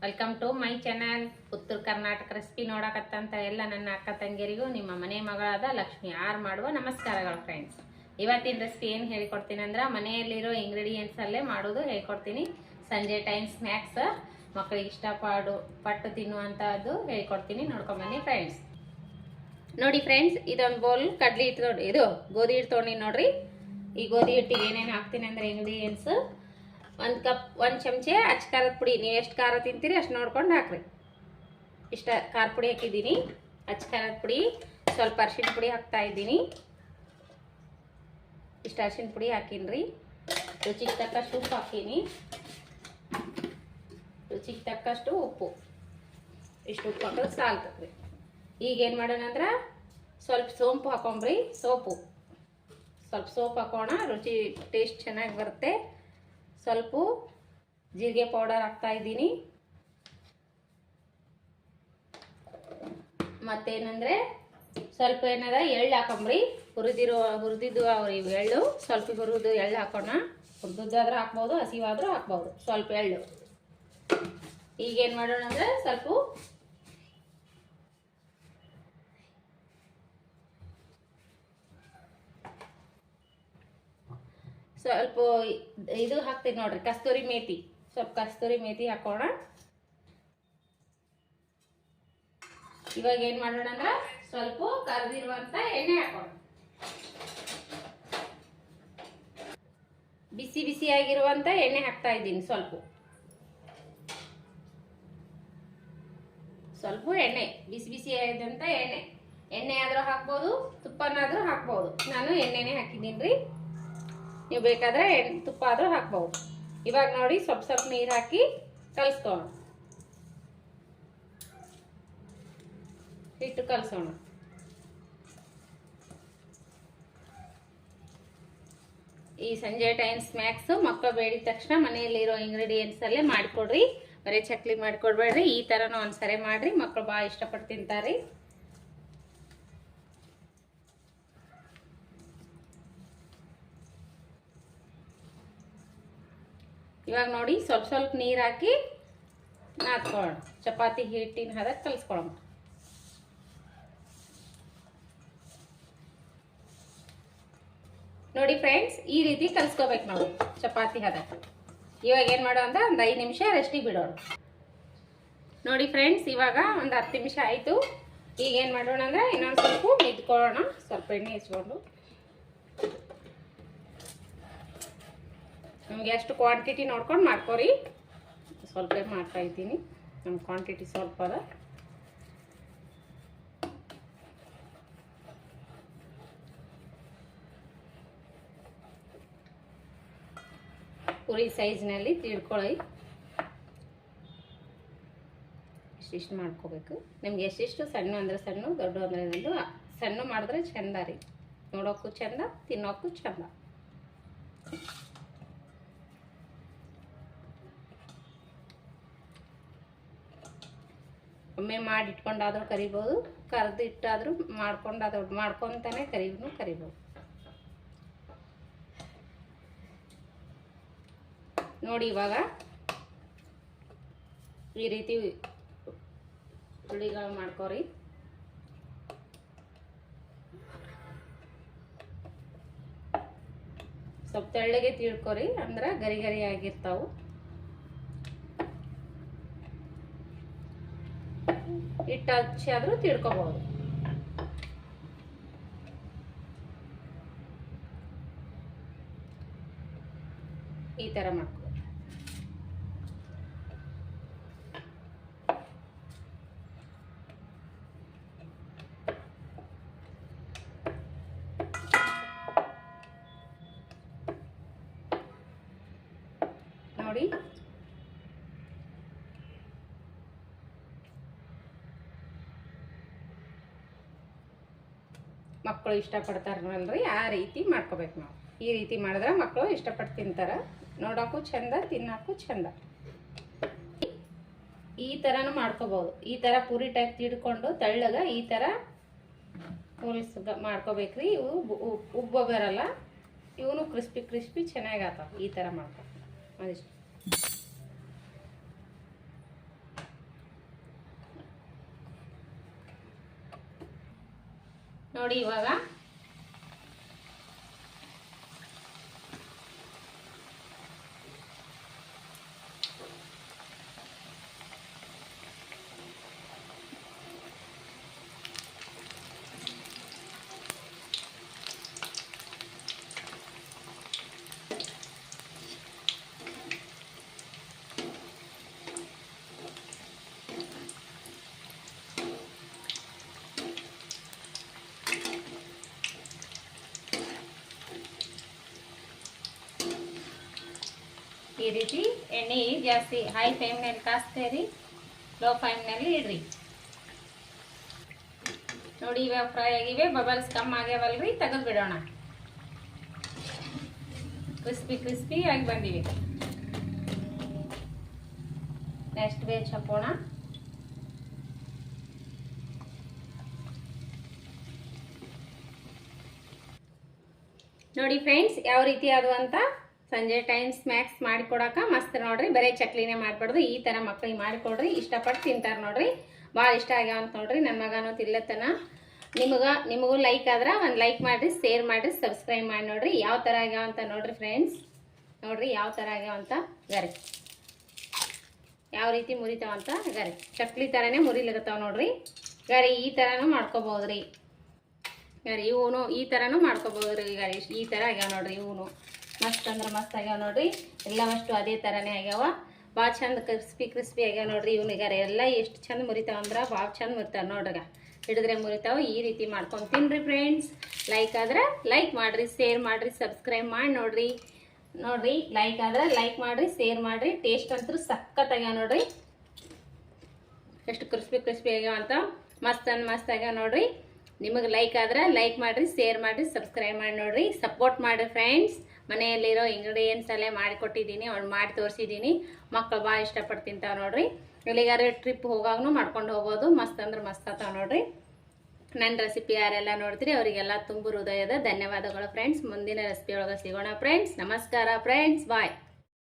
Welcome to my channel. ಉತ್ತರ Karnataka recipe ನೋಡಕತ್ತಂತ ಎಲ್ಲ ನನ್ನ ಅಕ್ಕ ತಂಗಿಯರಿಗೂ ನಿಮ್ಮ ಮನೆ ಮಗಳಾದ ಲಕ್ಷ್ಮಿ ಆರ್ ಮಾಡುವ ನಮಸ್ಕಾರಗಳು ಫ್ರೆಂಡ್ಸ್. ಇವತ್ತಿನ ರೆಸಿಪಿ ಏನು ಹೇಳಿಕೊಡ್ತೀನಿ ಅಂದ್ರೆ ಮನೆಯಲ್ಲಿರೋ ಇಂಗ್ರೀಡಿಯೆಂಟ್ಸ್ ಅಲ್ಲೇ ಮಾಡೋದು ಹೇಳ್ಕೊಡ್ತೀನಿ. ಸಂಜೆ ಟೈಮ್ ಸ್ನ್ಯಾಕ್ಸ್ ಮಕ್ಕಳಿಗೆ ಪಟ್ಟು ತಿನ್ನುವಂಥದ್ದು ಹೇಳ್ಕೊಡ್ತೀನಿ. ನೋಡ್ಕೊಂಬನ್ನಿ ಫ್ರೆಂಡ್ಸ್. ನೋಡಿ ಫ್ರೆಂಡ್ಸ್, ಇದೊಂದು ಬೌಲ್ ಕಡ್ಲಿ ಹಿಟ್ಟು ಇದು ಗೋಧಿ ಹಿಟ್ಟು ತೊಗೊಂಡು ನೋಡ್ರಿ. ಈ ಗೋಧಿ ಹಿಟ್ಟಿಗೆ ಏನೇನು ಹಾಕ್ತೀನಿ ಅಂದ್ರೆ ಇಂಗ್ರೀಡಿಯೆಂಟ್ಸ್: 1 ಕಪ್ 1 ಚಮಚೆ ಅಚ್ಚ ಖಾರದ ಪುಡಿ. ನೀವು ಎಷ್ಟು ಖಾರ ತಿಂತೀರಿ ಅಷ್ಟು ನೋಡ್ಕೊಂಡು ಹಾಕ್ರಿ. ಇಷ್ಟ ಖಾರ ಪುಡಿ ಹಾಕಿದ್ದೀನಿ. ಅಚ್ಚ ಖಾರದ ಪುಡಿ, ಸ್ವಲ್ಪ ಅರಿಶಿಣ ಪುಡಿ ಹಾಕ್ತಾ ಇದ್ದೀನಿ. ಇಷ್ಟು ಅರಿಶಿಣ ಪುಡಿ ಹಾಕಿನ್ರಿ. ರುಚಿಗೆ ತಕ್ಕಷ್ಟು ಉಪ್ಪು ಹಾಕೀನಿ. ರುಚಿಗೆ ತಕ್ಕಷ್ಟು ಉಪ್ಪು. ಇಷ್ಟು ಉಪ್ಪು ಹಾಕೋದು ಸಾಲ್ತದ್ರಿ. ಈಗ ಏನು ಮಾಡೋಣ ಅಂದ್ರೆ ಸ್ವಲ್ಪ ಸೋಂಪು ಹಾಕೊಂಬ್ರಿ. ಸ್ವಲ್ಪ ಸೋಂಪು ಹಾಕೋಣ, ರುಚಿ ಟೇಸ್ಟ್ ಚೆನ್ನಾಗಿ ಬರುತ್ತೆ. ಸ್ವಲ್ಪ ಜೀರಿಗೆ ಪೌಡರ್ ಹಾಕ್ತಾ ಇದ್ದೀನಿ. ಮತ್ತೇನಂದ್ರೆ ಸ್ವಲ್ಪ ಏನಾರ ಎಳ್ಳು ಹಾಕೊಂಬ್ರಿ. ಹುರಿದಿದ್ದು ಇವು ಎಳ್ಳು, ಸ್ವಲ್ಪ ಹುರಿದು ಎಳ್ಳು ಹಾಕೋಣ. ಹುರಿದಾದ್ರೂ ಹಾಕ್ಬೋದು, ಹಸಿವಾದ್ರೂ ಹಾಕ್ಬೋದು. ಸ್ವಲ್ಪ ಎಳ್ಳು. ಈಗೇನು ಮಾಡೋಣ ಅಂದ್ರೆ ಸ್ವಲ್ಪ ಇದು ಹಾಕ್ತೀನಿ ನೋಡ್ರಿ, ಕಸ್ತೂರಿ ಮೇಥಿ. ಸ್ವಲ್ಪ ಕಸ್ತೂರಿ ಮೇಥಿ ಹಾಕೋಣ. ಇವಾಗ ಏನ್ ಮಾಡೋಣ ಅಂದ್ರೆ ಸ್ವಲ್ಪ ಕರೆದಿರುವಂತ ಎಣ್ಣೆ ಹಾಕೋಣ. ಬಿಸಿ ಬಿಸಿ ಆಗಿರುವಂತ ಎಣ್ಣೆ ಹಾಕ್ತಾ ಇದ್ದೀನಿ. ಸ್ವಲ್ಪ ಎಣ್ಣೆ, ಬಿಸಿ ಬಿಸಿ ಆಗಿದಂತ ಎಣ್ಣೆ ಆದ್ರೂ ಹಾಕ್ಬೋದು, ತುಪ್ಪನಾದ್ರೂ ಹಾಕ್ಬೋದು. ನಾನು ಎಣ್ಣೆನೆ ಹಾಕಿದ್ದೀನಿ ರೀ. ನೀವು ಬೇಕಾದ್ರೆ ತುಪ್ಪ ಆದ್ರೂ ಹಾಕ್ಬಹುದು. ಇವಾಗ ನೋಡಿ ಸ್ವಲ್ಪ ನೀರು ಹಾಕಿ ಕಲಸ್ಕೋಣ. ಹಿಟ್ಟು ಕಲಸೋಣ. ಈ ಸಂಜೆ ಟೈಮ್ ಸ್ನ್ಯಾಕ್ಸ್ ಮಕ್ಕಳು ಬೇಡಿದ ತಕ್ಷಣ ಮನೆಯಲ್ಲಿರೋ ಇಂಗ್ರೀಡಿಯೆಂಟ್ಸ್ ಅಲ್ಲೇ ಮಾಡಿಕೊಡ್ರಿ. ಬರೀ ಚಕ್ಲಿ ಮಾಡಿಕೊಡ್ಬೇಡ್ರಿ, ಈ ಥರನೂ ಒಂದ್ಸರಿ ಮಾಡ್ರಿ. ಮಕ್ಕಳು ಭಾಳ ಇಷ್ಟಪಟ್ಟು ತಿಂತಾರೆ. ಇವಾಗ ನೋಡಿ ಸ್ವಲ್ಪ ನೀರು ಹಾಕಿ ನಾದ್ಕೊಳ್ಳೋಣ. ಚಪಾತಿ ಹಿಟ್ಟಿನ ಹದಕ್ಕೆ ಕಲಿಸ್ಕೊಳ್ಳೋಣ. ನೋಡಿ ಫ್ರೆಂಡ್ಸ್, ಈ ರೀತಿ ಕಲಿಸ್ಕೋಬೇಕು ನಾವು ಚಪಾತಿ ಹದಕ್ಕೆ. ಇವಾಗ ಏನು ಮಾಡೋ ಅಂದ್ರೆ ಒಂದು 5 ನಿಮಿಷ ರೆಸ್ಟಿಗೆ ಬಿಡೋಣ. ನೋಡಿ ಫ್ರೆಂಡ್ಸ್, ಇವಾಗ ಒಂದು 10 ನಿಮಿಷ ಆಯಿತು. ಈಗ ಏನು ಮಾಡೋಣ ಅಂದ್ರೆ ಇನ್ನೊಂದು ಸ್ವಲ್ಪ ಮಿದ್ಕೊಳ್ಳೋಣ. ಸ್ವಲ್ಪ ಎಣ್ಣೆ ಹಚ್ಕೊಂಡು ನಿಮ್ಗೆ ಎಷ್ಟು ಕ್ವಾಂಟಿಟಿ ನೋಡ್ಕೊಂಡು ಮಾಡ್ಕೊರಿ. ಸ್ವಲ್ಪ ಮಾಡ್ತಾ ಇದ್ದೀನಿ. ನಮ್ಮ ಕ್ವಾಂಟಿಟಿ ಸ್ವಲ್ಪ ಅದ. ಪೂರಿ ಸೈಜ್ನಲ್ಲಿ ತಿಳ್ಕೊಳ್ಳಿ. ಇಷ್ಟಿಷ್ಟು ಮಾಡ್ಕೋಬೇಕು. ನಿಮ್ಗೆ ಎಷ್ಟಿಷ್ಟು ಸಣ್ಣ ಅಂದ್ರೆ ಸಣ್ಣ, ದೊಡ್ಡ ಅಂದ್ರೆ ದೊಡ್ಡ. ಸಣ್ಣ ಮಾಡಿದ್ರೆ ಚಂದ ರೀ, ನೋಡೋಕ್ಕೂ ಚಂದ, ತಿನ್ನೋಕ್ಕೂ ಚಂದ. ಒಮ್ಮೆ ಮಾಡಿ ಇಟ್ಕೊಂಡಾದ್ರೂ ಕರಿಬೋದು, ಕರೆದು ಇಟ್ಟಾದ್ರೂ ಮಾಡ್ಕೊಂತಾನೆ ಕರಿಬೋದು. ನೋಡಿ ಇವಾಗ ಈ ರೀತಿ ಹುಳಿಗಳು ಮಾಡ್ಕೋರಿ. ಸ್ವಲ್ಪ ತೆಳ್ಳಗೆ ತಿಳ್ಕೊರಿ, ಅಂದ್ರೆ ಗರಿ ಆಗಿರ್ತಾವು. ಹಿಟ್ಟು ಹಚ್ಚಿ ಆದ್ರೂ ತಿಳ್ಕೊಬಹುದು. ಈ ತರ ಮಾಡ್ಕೊ. ನೋಡಿ ಮಕ್ಕಳು ಇಷ್ಟಪಡ್ತಾರಲ್ರಿ, ಆ ರೀತಿ ಮಾಡ್ಕೋಬೇಕು ನಾವು. ಈ ರೀತಿ ಮಾಡಿದ್ರೆ ಮಕ್ಕಳು ಇಷ್ಟಪಟ್ಟು ತಿಂತಾರೆ. ನೋಡೋಕ್ಕೂ ಚಂದ, ತಿನ್ನೋಕ್ಕೂ ಚಂದ. ಈ ಥರನೂ ಮಾಡ್ಕೋಬಹುದು. ಈ ಥರ ಪೂರಿ ಟೈಪ್ ತಿಡ್ಕೊಂಡು ತೆಳ್ಳಗ ಈ ಥರ ಮಾಡ್ಕೋಬೇಕ್ರಿ. ಇವು ಉಬ್ಬ ಬರಲ್ಲ, ಇವನು ಕ್ರಿಸ್ಪಿ ಚೆನ್ನಾಗಿ ಆತಾವ. ಈ ಥರ ಮಾಡ್ಕೊ. ಅದಿಷ್ಟು ನೋಡಿ ಇವಾಗ ಈ ರೀತಿ ಎಣ್ಣೆ ಜಾಸ್ತಿ ಹೈ ಫ್ಲೇಮ್ನಲ್ಲಿ ಕಾಸ್ತೀರಿ, ಲೋ ಫ್ಲೇಮ್ನಲ್ಲಿ ಇಡ್ರಿ. ನೋಡಿ ಇವಾಗ ಫ್ರೈ ಆಗಿವೆ, ಬಬಲ್ಸ್ ಕಮ್ಮಿ ಆಗ್ಯಾವಲ್ರಿ, ತೆಗೆದು ಬಿಡೋಣ. ಕ್ರಿಸ್ಪಿ ಆಗಿ ಬಂದಿವೆ. ನೆಕ್ಸ್ಟ್ ಬೇಚ್ ಹಾಕೋಣ. ನೋಡಿ ಫ್ರೆಂಡ್ಸ್, ಯಾವ ರೀತಿ ಅದು ಅಂತ ಸಂಜೆ ಟೈಮ್ ಸ್ನ್ಯಾಕ್ಸ್ ಮಾಡಿಕೊಡಕ ಮಸ್ತ್ ನೋಡ್ರಿ. ಬರೀ ಚಕ್ಲಿನೇ ಮಾಡ್ಬಾರ್ದು, ಈ ಥರ ಮಕ್ಳಿಗೆ ಮಾಡಿಕೊಡ್ರಿ, ಇಷ್ಟಪಟ್ಟು ತಿಂತಾರೆ ನೋಡ್ರಿ. ಭಾಳ ಇಷ್ಟ ಆಗ್ಯಾವ ಅಂತ ನೋಡ್ರಿ. ನನ್ನ ಮಗನೂ ತಿಲ್ಲತ್ತನ. ನಿಮಗೂ ಲೈಕ್ ಆದ್ರೆ ಒಂದು ಲೈಕ್ ಮಾಡಿರಿ, ಶೇರ್ ಮಾಡಿರಿ, ಸಬ್ಸ್ಕ್ರೈಬ್ ಮಾಡಿ ನೋಡ್ರಿ. ಯಾವ ಥರ ಆಗ್ಯಾವ ಅಂತ ನೋಡ್ರಿ ಫ್ರೆಂಡ್ಸ್. ನೋಡ್ರಿ ಯಾವ ಥರ ಆಗ್ಯಾವ ಅಂತ ಗರಿ, ಯಾವ ರೀತಿ ಮುರಿತಾವಂತ ಗರಿ. ಚಕ್ಲಿ ಥರನೇ ಮುರಿಲಿಕತ್ತಾವ ನೋಡ್ರಿ. ಗರಿ ಈ ಥರನೂ ಮಾಡ್ಕೋಬೋದ್ರಿ. ಗರಿ ಇವನು ಈ ಥರನೂ ಮಾಡ್ಕೋಬೋದ್ರಿ. ಗರಿ ಈ ಥರ ಆಗ್ಯಾವ ನೋಡ್ರಿ. ಇವನು ಮಸ್ತ್ ಅಂದ್ರೆ ಮಸ್ತ್ ಆಗ್ಯಾವ ನೋಡ್ರಿ. ಎಲ್ಲವಷ್ಟು ಅದೇ ಥರನೇ ಆಗ್ಯಾವ. ಭಾಳ ಚಂದ ಕ್ರಿಸ್ಪಿ ಆಗ್ಯಾವ ನೋಡ್ರಿ. ಇವನಿಗಾರೆ ಎಲ್ಲ ಎಷ್ಟು ಚಂದ ಮುರಿತಾವ ಅಂದ್ರೆ ಭಾಳ ಚಂದ ಮುರಿತಾವೆ ನೋಡ್ರಿ. ಹಿಡಿದ್ರೆ ಮುರಿತಾವೆ. ಈ ರೀತಿ ಮಾಡ್ಕೊಂಡು ತಿನ್ರಿ ಫ್ರೆಂಡ್ಸ್. ಲೈಕ್ ಆದ್ರೆ ಲೈಕ್ ಮಾಡಿರಿ, ಶೇರ್ ಮಾಡಿರಿ, ಸಬ್ಸ್ಕ್ರೈಬ್ ಮಾಡಿ ನೋಡ್ರಿ. ಲೈಕ್ ಆದ್ರೆ ಲೈಕ್ ಮಾಡಿರಿ, ಶೇರ್ ಮಾಡಿರಿ. ಟೇಸ್ಟ್ ಅಂತೂ ಸಖತ್ ಆಗ್ಯಾವ ನೋಡ್ರಿ. ಎಷ್ಟು ಕ್ರಿಸ್ಪಿ ಆಗ್ಯಾವ ಅಂತ ಮಸ್ತ್ ಆಗ್ಯಾವ ನೋಡ್ರಿ. ನಿಮಗೆ ಲೈಕ್ ಆದ್ರೆ ಲೈಕ್ ಮಾಡಿರಿ, ಶೇರ್ ಮಾಡಿರಿ, ಸಬ್ಸ್ಕ್ರೈಬ್ ಮಾಡಿ ನೋಡ್ರಿ. ಸಪೋರ್ಟ್ ಮಾಡಿರಿ ಫ್ರೆಂಡ್ಸ್. ಮನೆಯಲ್ಲಿರೋ ಇಂಗ್ರೀಡಿಯೆಂಟ್ಸ್ ಅಲ್ಲೇ ಮಾಡಿಕೊಟ್ಟಿದ್ದೀನಿ, ಅವ್ನು ಮಾಡಿ ತೋರಿಸಿದ್ದೀನಿ. ಮಕ್ಕಳು ಭಾಳ ಇಷ್ಟಪಟ್ಟು ತಿಂತಾವೆ ನೋಡ್ರಿ. ಎಲ್ಲಿಗಾರ ಟ್ರಿಪ್ ಹೋಗಾಗೂ ಮಾಡ್ಕೊಂಡು ಹೋಗ್ಬೋದು. ಮಸ್ತ್ ಅಂದ್ರೆ ಮಸ್ತ್ ಆಗ್ತಾವೆ ನೋಡ್ರಿ. ನನ್ನ ರೆಸಿಪಿ ಯಾರೆಲ್ಲ ನೋಡ್ತೀರಿ ಅವರಿಗೆಲ್ಲ ತುಂಬ ಹೃದಯದ ಧನ್ಯವಾದಗಳು ಫ್ರೆಂಡ್ಸ್. ಮುಂದಿನ ರೆಸಿಪಿ ಒಳಗೆ ಸಿಗೋಣ ಫ್ರೆಂಡ್ಸ್. ನಮಸ್ಕಾರ ಫ್ರೆಂಡ್ಸ್, ಬಾಯ್.